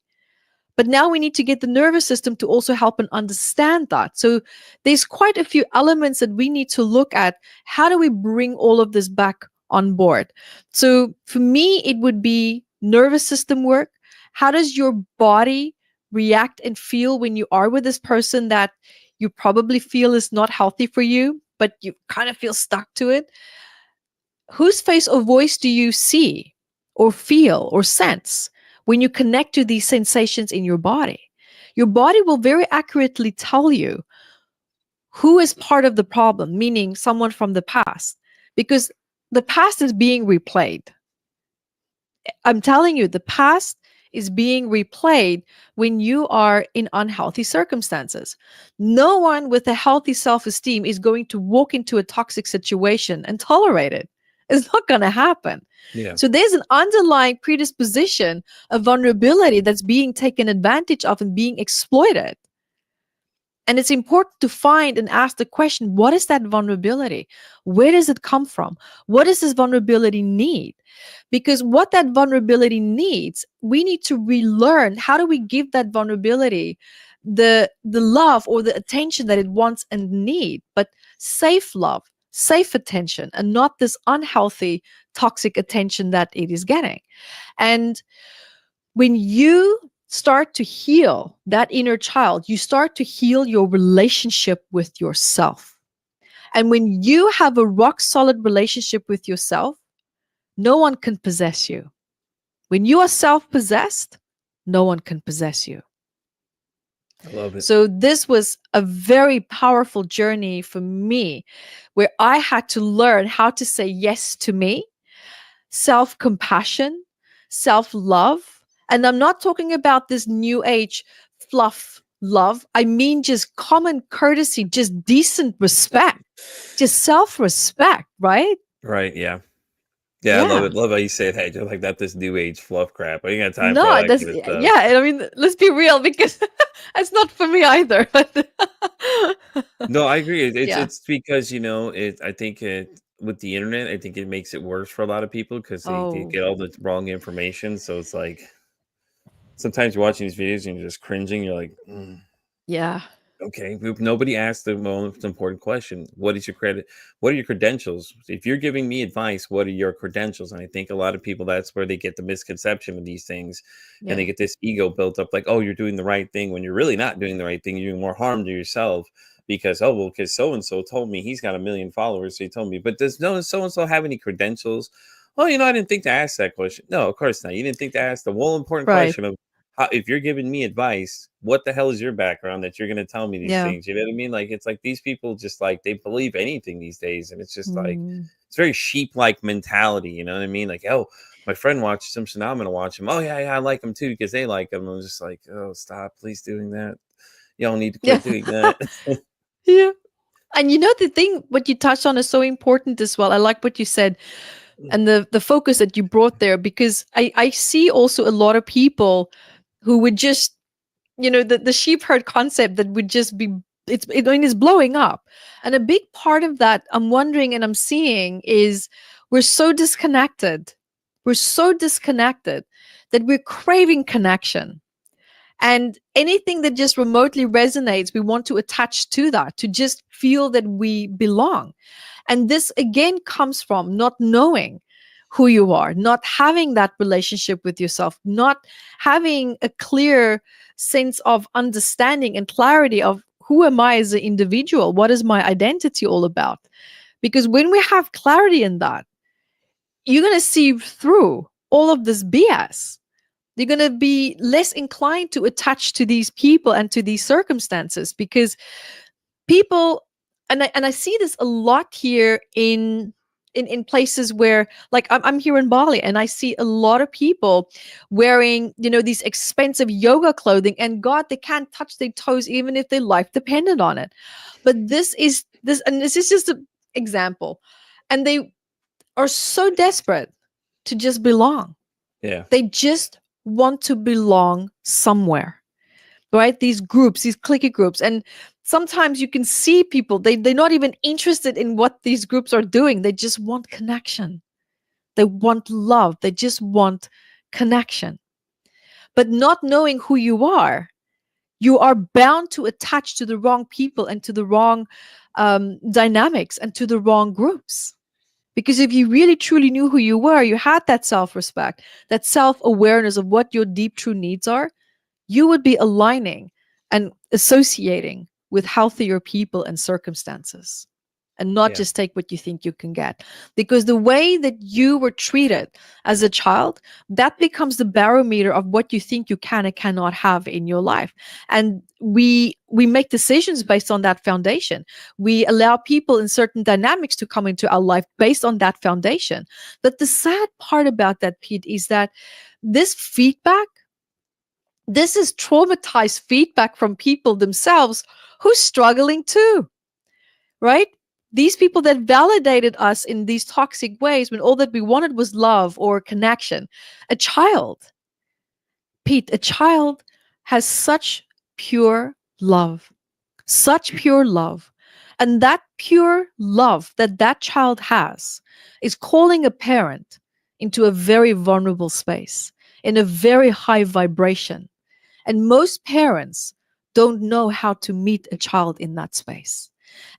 But now we need to get the nervous system to also help and understand that. So there's quite a few elements that we need to look at. How do we bring all of this back on board? So for me, it would be nervous system work. How does your body react and feel when you are with this person that you probably feel is not healthy for you, but you kind of feel stuck to it? Whose face or voice do you see or feel or sense when you connect to these sensations in your body? Your body will very accurately tell you who is part of the problem, meaning someone from the past, because the past is being replayed. I'm telling you, the past is being replayed when you are in unhealthy circumstances. No one with a healthy self-esteem is going to walk into a toxic situation and tolerate it. It's not going to happen. Yeah. So there's an underlying predisposition, a vulnerability that's being taken advantage of and being exploited. And it's important to find and ask the question, what is that vulnerability? Where does it come from? What does this vulnerability need? Because what that vulnerability needs, we need to relearn. How do we give that vulnerability the love or the attention that it wants and need, but safe love, safe attention, and not this unhealthy, toxic attention that it is getting. And when you start to heal that inner child, you start to heal your relationship with yourself. And when you have a rock solid relationship with yourself, no one can possess you. When you are self-possessed, no one can possess you. I love it. So this was a very powerful journey for me, where I had to learn how to say yes to me, self-compassion, self-love. And I'm not talking about this new age fluff love. I mean just common courtesy, just decent respect, just self-respect, right? Right. Yeah. Yeah. I love Yeah. it. Love how you say that. Just like that, this new age fluff crap. I ain't got time for No, that that's, kind of stuff. yeah. And I mean, let's be real, because it's not for me either. But No, I agree. yeah. It's because I think with the internet, I think it makes it worse for a lot of people because they Oh, get all the wrong information. So it's like sometimes you're watching these videos and you're just cringing. You're like, yeah. Okay, nobody asked the most important question. What is your credit? What are your credentials? If you're giving me advice, what are your credentials? And I think a lot of people, that's where they get the misconception of these things, and Yeah. they get this ego built up, like, oh, you're doing the right thing, when you're really not doing the right thing. You're doing more harm to yourself because, oh, well, because so and so told me he's got 1 million followers, so he told me. But does no so and so have any credentials? Oh, I didn't think to ask that question. No, of course not. You didn't think to ask the whole important Right. question of, if you're giving me advice, what the hell is your background that you're going to tell me these Yeah. things? You know what I mean? Like, it's like these people just, like, they believe anything these days. And it's just like, Mm. it's very sheep like mentality. You know what I mean? Like, oh, my friend watched Simpson, I'm going to watch him. Oh, yeah, yeah, I like him too because they like him. I'm just like, oh, stop, please doing that. Y'all need to Yeah. quit doing that. Yeah. And the thing, what you touched on is so important as well. I like what you said and the focus that you brought there, because I see also a lot of people who would just, the sheep herd concept that would just be, it's blowing up. And a big part of that, I'm wondering and I'm seeing, is we're so disconnected. We're so disconnected that we're craving connection. And anything that just remotely resonates, we want to attach to that, to just feel that we belong. And this again comes from not knowing who you are, not having that relationship with yourself, not having a clear sense of understanding and clarity of who am I as an individual? What is my identity all about? Because when we have clarity in that, you're going to see through all of this BS. You're going to be less inclined to attach to these people and to these circumstances, because people, and I see this a lot here in places where, like, I'm here in Bali, and I see a lot of people wearing these expensive yoga clothing, and God, they can't touch their toes even if their life depended on it. But this is just an example, and they are so desperate to just belong. Yeah. They just want to belong somewhere, right? These groups, these cliquey groups. And sometimes you can see people, they're not even interested in what these groups are doing. They just want connection. They want love. They just want connection. But not knowing who you are bound to attach to the wrong people and to the wrong dynamics and to the wrong groups. Because if you really truly knew who you were, you had that self-respect, that self-awareness of what your deep true needs are, you would be aligning and associating with healthier people and circumstances, and not Yeah. just take what you think you can get. Because the way that you were treated as a child, that becomes the barometer of what you think you can and cannot have in your life. And we make decisions based on that foundation. We allow people in certain dynamics to come into our life based on that foundation. But the sad part about that, Pete, is that this feedback, this is traumatized feedback from people themselves who's struggling too, right? These people that validated us in these toxic ways when all that we wanted was love or connection. A child, Pete, a child has such pure love, such pure love. And that pure love that that child has is calling a parent into a very vulnerable space, in a very high vibration. And most parents don't know how to meet a child in that space.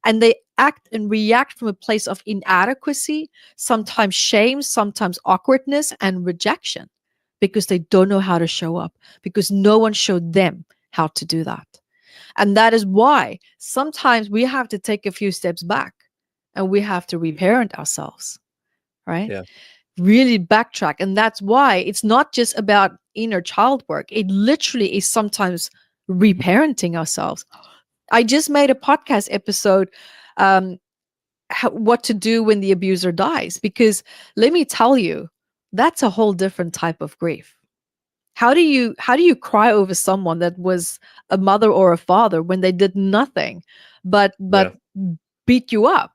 And they act and react from a place of inadequacy, sometimes shame, sometimes awkwardness and rejection, because they don't know how to show up, because no one showed them how to do that. And that is why sometimes we have to take a few steps back and we have to reparent ourselves, right? Yeah. Really backtrack. And that's why it's not just about inner child work. It literally is sometimes reparenting ourselves. I just made a podcast episode, what to do when the abuser dies, because let me tell you, that's a whole different type of grief. How do you cry over someone that was a mother or a father when they did nothing but Yeah. beat you up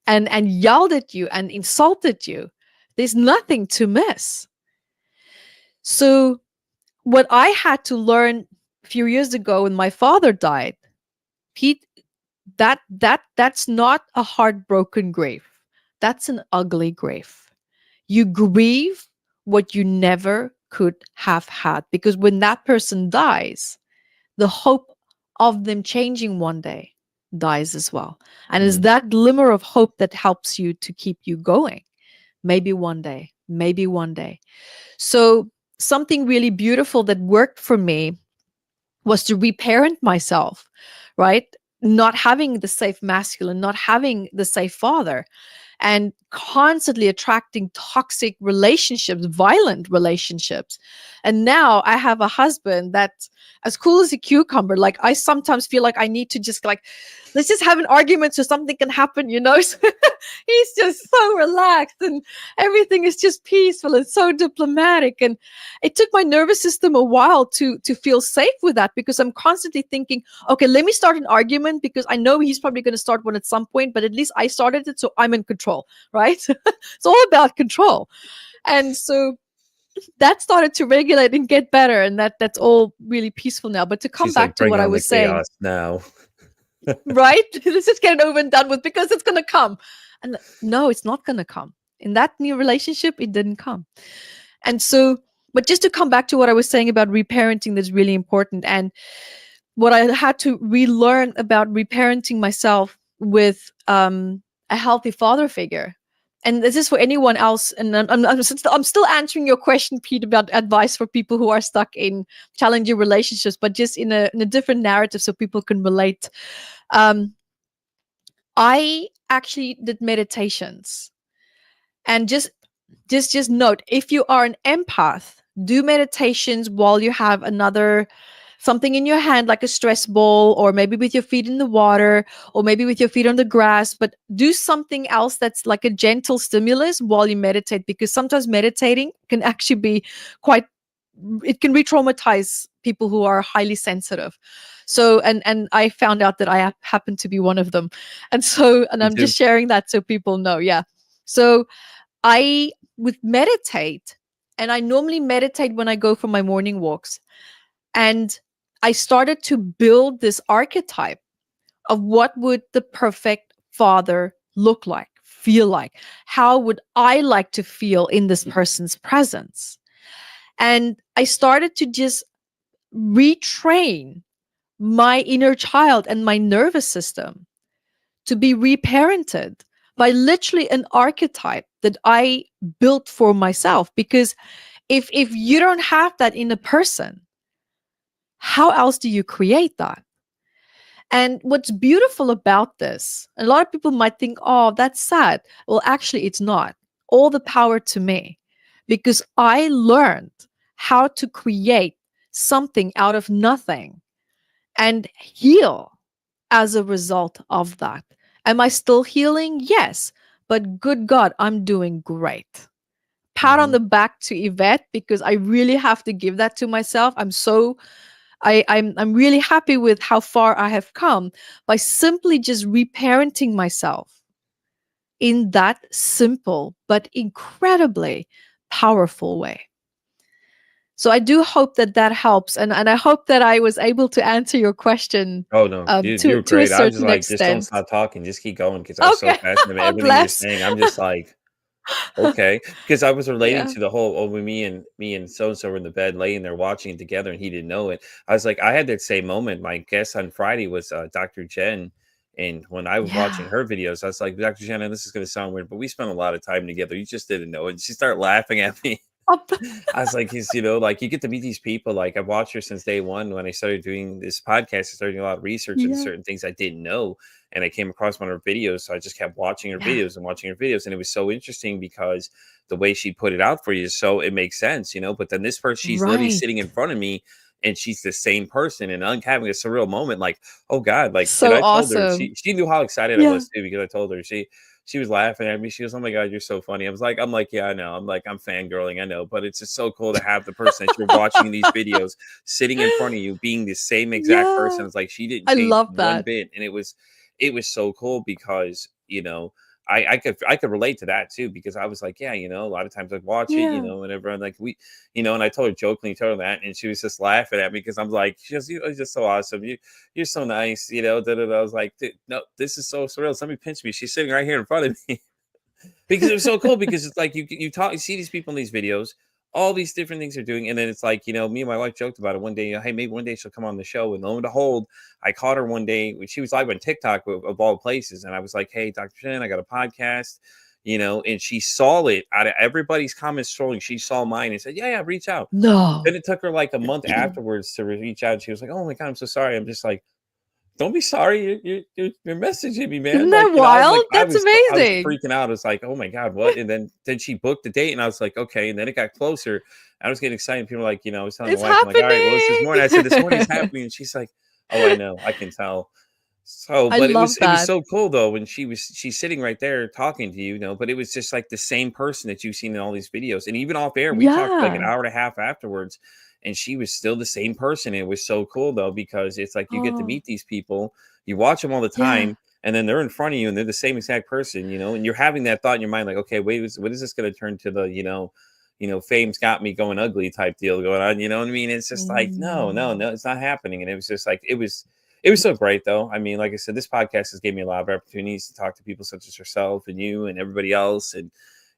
and yelled at you and insulted you? There's nothing to miss. So what I had to learn a few years ago when my father died, Pete, that's not a heartbroken grief. That's an ugly grief. You grieve what you never could have had, because when that person dies, the hope of them changing one day dies as well. And it's Mhm. that glimmer of hope that helps you to keep you going. Maybe one day, maybe one day. So something really beautiful that worked for me was to reparent myself, right? Not having the safe masculine, not having the safe father, and constantly attracting toxic relationships, violent relationships. And now I have a husband that's as cool as a cucumber. Like, I sometimes feel like I need to just like, let's just have an argument so something can happen, you know? So he's just so relaxed and everything is just peaceful and so diplomatic. And it took my nervous system a while to feel safe with that, because I'm constantly thinking, okay, let me start an argument because I know he's probably going to start one at some point, but at least I started it, so I'm in control, right? It's all about control. And so that started to regulate and get better, and that's all really peaceful now. But to come She's like, back to bring what I on the was saying, chaos now. right? Let's just get it over and done with, because it's going to come. And no, it's not going to come. In that new relationship, it didn't come. And so, but just to come back to what I was saying about reparenting, that's really important. And what I had to relearn about reparenting myself with a healthy father figure. And this is for anyone else. And I'm still answering your question, Pete, about advice for people who are stuck in challenging relationships, but just in a different narrative so people can relate. I actually did meditations, and just note, if you are an empath, do meditations while you have another something in your hand, like a stress ball, or maybe with your feet in the water, or maybe with your feet on the grass. But do something else that's like a gentle stimulus while you meditate, because sometimes meditating can actually be quite, it can re-traumatize people who are highly sensitive. So, and I found out that I happen to be one of them. And so, and Me I'm too. just sharing that so people know. Yeah. So I would meditate, and I normally meditate when I go for my morning walks. And I started to build this archetype of what would the perfect father look like, feel like. How would I like to feel in this person's presence? And I started to just retrain my inner child and my nervous system to be reparented by literally an archetype that I built for myself. Because if you don't have that in a person, how else do you create that? And what's beautiful about this, a lot of people might think, oh, that's sad. Well, actually, it's not. All the power to me, because I learned how to create something out of nothing and heal as a result of that. Am I still healing? Yes. But good God, I'm doing great. Pat on Mhm. the back to Evette, because I really have to give that to myself. I'm really happy with how far I have come by simply just reparenting myself in that simple but incredibly powerful way. So I do hope that that helps, and I hope that I was able to answer your question Oh no, you're to a great. I'm just certain like, just don't extent. stop talking. Just keep going because I was so Okay, fascinated with oh, everything you're bless. saying. I'm just like, okay, because I was relating Yeah. to the whole, oh, when me and so and so were in the bed laying there watching it together, and he didn't know it. I was like, I had that same moment. My guest on Friday was Dr. Jen, and when I was watching Yeah. her videos, I was like, Dr. Jen, and this is going to sound weird, but we spent a lot of time together. You just didn't know it. And she started laughing at me. Oh, I was like, he's, like you get to meet these people. Like I've watched her since day one. When I started doing this podcast, I started doing a lot of research into yeah. certain things I didn't know. And I came across one of her videos. So I just kept watching her Yeah. videos and watching her videos. And it was so interesting because the way she put it out for you, so it makes sense, But then this person, she's literally Right. sitting in front of me and she's the same person, and I'm having a surreal moment, like, oh God, like, and So I told her, awesome. she knew how excited I Yeah. was too, because I told her she was laughing at me. She goes, "Oh my God, you're so funny." I'm like, yeah, I know. I'm like, I'm fangirling, I know, but it's just so cool to have the person that you're watching in these videos sitting in front of you, being the same exact person. Yeah. It's like she didn't I change love one that. bit, and it was so cool because I could relate to that too, because I was like, yeah, a lot of times I'd watch it, Yeah. whenever I'm like, and I told her jokingly, told her that, and she was just laughing at me because I'm like, you're just so awesome. You're so nice, da, da, da. I was like, no, this is so surreal. Somebody pinch me. She's sitting right here in front of me. Because it was so cool, because it's like you see these people in these videos all these different things they're doing. And then it's like, me and my wife joked about it one day, hey, maybe one day she'll come on the show. And lo and behold, I caught her one day when she was live on TikTok of all places. And I was like, hey, Dr. Shen, I got a podcast, and she saw it out of everybody's comments scrolling. She saw mine and said, yeah, reach out. No. Then it took her like a month afterwards to reach out. And she was like, oh my God, I'm so sorry. I'm just like, don't be sorry. You're messaging me, man. Isn't Like, that wild? I That's was amazing. freaking out. I was like, oh my God, what? And then she booked the date, and I was like, okay. And then it got closer. I was getting excited. People were like, I was telling It's my wife, I'm like, all right, well, it's this morning. I said, this morning's happening. happening. And she's like, oh, I know, I can tell. So, I but it love was that. so cool though when she's sitting right there talking to you, but it was just like the same person that you've seen in all these videos. And even off air, we talked like an Yeah. hour and a half afterwards, and she was still the same person. It was so cool though, because it's like you get to Oh, meet these people, you watch them all the yeah. time, and then they're in front of you and they're the same exact person, and you're having that thought in your mind, like, okay, wait, what is this going to turn to the, fame's got me going ugly type deal going on, you know what I mean? It's just like, no, Mm. it's not happening. And it was just like, it was so great though. I mean, like I said, this podcast has given me a lot of opportunities to talk to people such as yourself and you and everybody else. And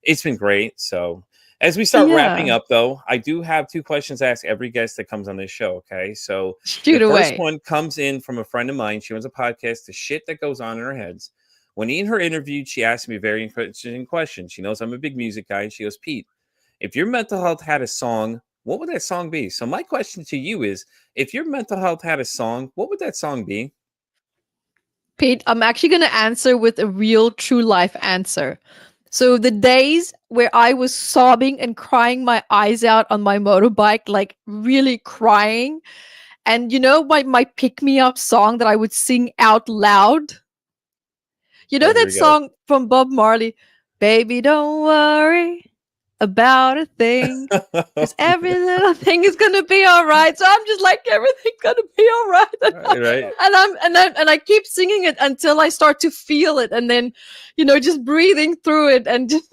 it's been great. So as we start wrapping Yeah. up though, I do have 2 questions to ask every guest that comes on this show. Okay. So the Shoot first away. one comes in from a friend of mine. She runs a podcast, the shit that goes on in our heads. When in her interview, she asked me a very interesting question. She knows I'm a big music guy. And she goes, Pete, if your mental health had a song, what would that song be? So my question to you is, if your mental health had a song, what would that song be? Pete, I'm actually going to answer with a real true life answer. So the days where I was sobbing and crying my eyes out on my motorbike, like really crying, and my pick me up song that I would sing out loud. You know Oh, here that we go. song from Bob Marley, Baby, don't worry about a thing, because every little thing is gonna be all right. So I'm just like, everything's gonna be all right. And, Right. I keep singing it until I start to feel it, and then just breathing through it, and just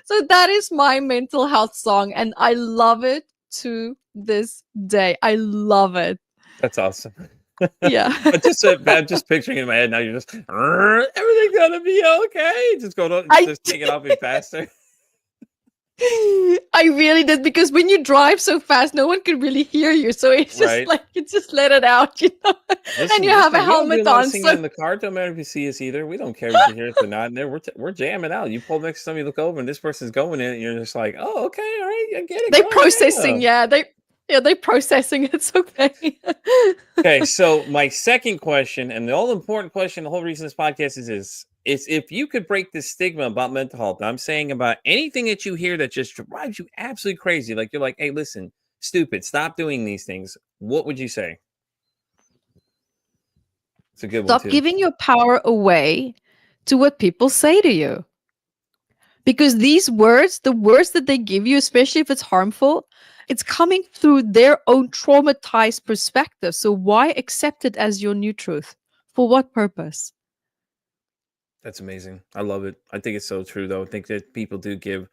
so that is my mental health song, and I love it to this day. I love it. That's awesome. Yeah. I'm just picturing it in my head now. You're just everything's gonna be okay. Just go to I just take it off me faster. I really did, because when you drive so fast, no one can really hear you. So it's just Right. like you just let it out, and Listen, you have a we don't do a helmet lot of on. singing So in the car. Don't matter if you see us either. We don't care if you hear us or not. And there we're jamming out. You pull next to somebody, look over, and this person's going in, and you're just like, oh, okay, all right, I get it. they Go, processing, yeah. they processing. It's okay. Okay, so my second question, and the all important question, the whole reason this podcast is if you could break the stigma about mental health. I'm saying about anything that you hear that just drives you absolutely crazy. Like you're like, hey, listen, stupid, stop doing these things. What would you say? It's a good one Stop too. giving your power away to what people say to you. Because these words, the words that they give you, especially if it's harmful, it's coming through their own traumatized perspective. So why accept it as your new truth? For what purpose? That's amazing. I love it. I think it's so true, though. I think that people do give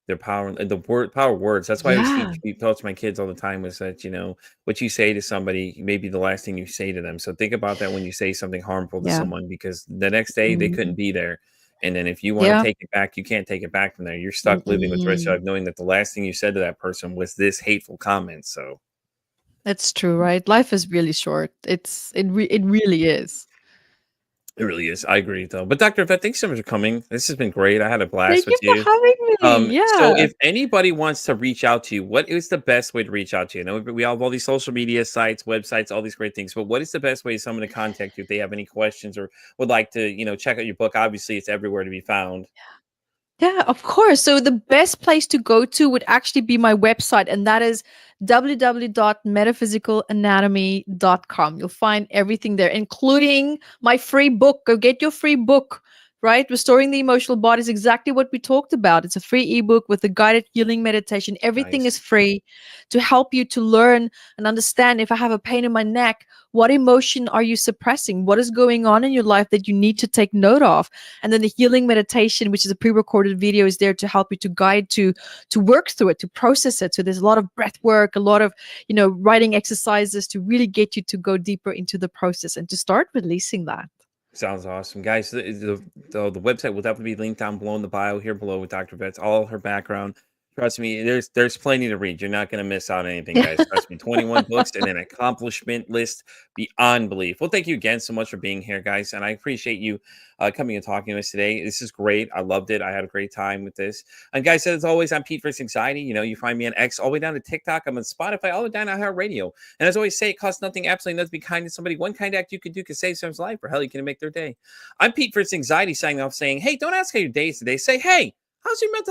their power and the power of words. That's why I always Yeah. tell to my kids all the time is that, what you say to somebody may be the last thing you say to them. So think about that when you say something harmful to Yeah. someone, because the next day they couldn't Mhm. be there. And then if you want to Yeah. take it back, you can't take it back from there. You're stuck living with the rest of your life knowing that the last thing you said to that person was this hateful comment. So That's true, right? Life is really short. It really is. it really is. I agree, though. But Dr. Vet, thanks so much for coming. This has been great. I had a blast Thank with you for you. having me. So Yeah. if anybody wants to reach out to you, what is the best way to reach out to you? I know we have all these social media sites, websites, all these great things, but what is the best way someone to contact you if they have any questions or would like to, check out your book? Obviously, it's everywhere to be found. Yeah, of course. So the best place to go to would actually be my website, and that is www.metaphysicalanatomy.com. You'll find everything there, including my free book. Go get your free book, right? Restoring the Emotional Body is exactly what we talked about. It's a free ebook with a guided healing meditation. Everything Nice. is free to help you to learn and understand. If I have a pain in my neck, what emotion are you suppressing? What is going on in your life that you need to take note of? And then the healing meditation, which is a pre-recorded video, is there to help you to guide to work through it, to process it. So there's a lot of breath work, a lot of writing exercises to really get you to go deeper into the process and to start releasing that. Sounds awesome, guys. The website will definitely be linked down below in the bio here below with Dr. Vets, all her background. Trust me, there's plenty to read. You're not going to miss out on anything, guys. Trust me, 21 books and an accomplishment list beyond belief. Well, thank you again so much for being here, guys, and I appreciate you coming and talking to us today. This is great. I loved it. I had a great time with this. And guys, as always, I'm Pete vs. Anxiety. You know, you find me on X all the way down to TikTok. I'm on Spotify all the way down to iHeartRadio. And as I always say, it costs nothing, absolutely nothing to be kind to somebody. One kind act you can do can save someone's life, or hell, you can make their day. I'm Pete vs. Anxiety signing off saying, hey, don't ask how your day is today. Say, hey, how's your mental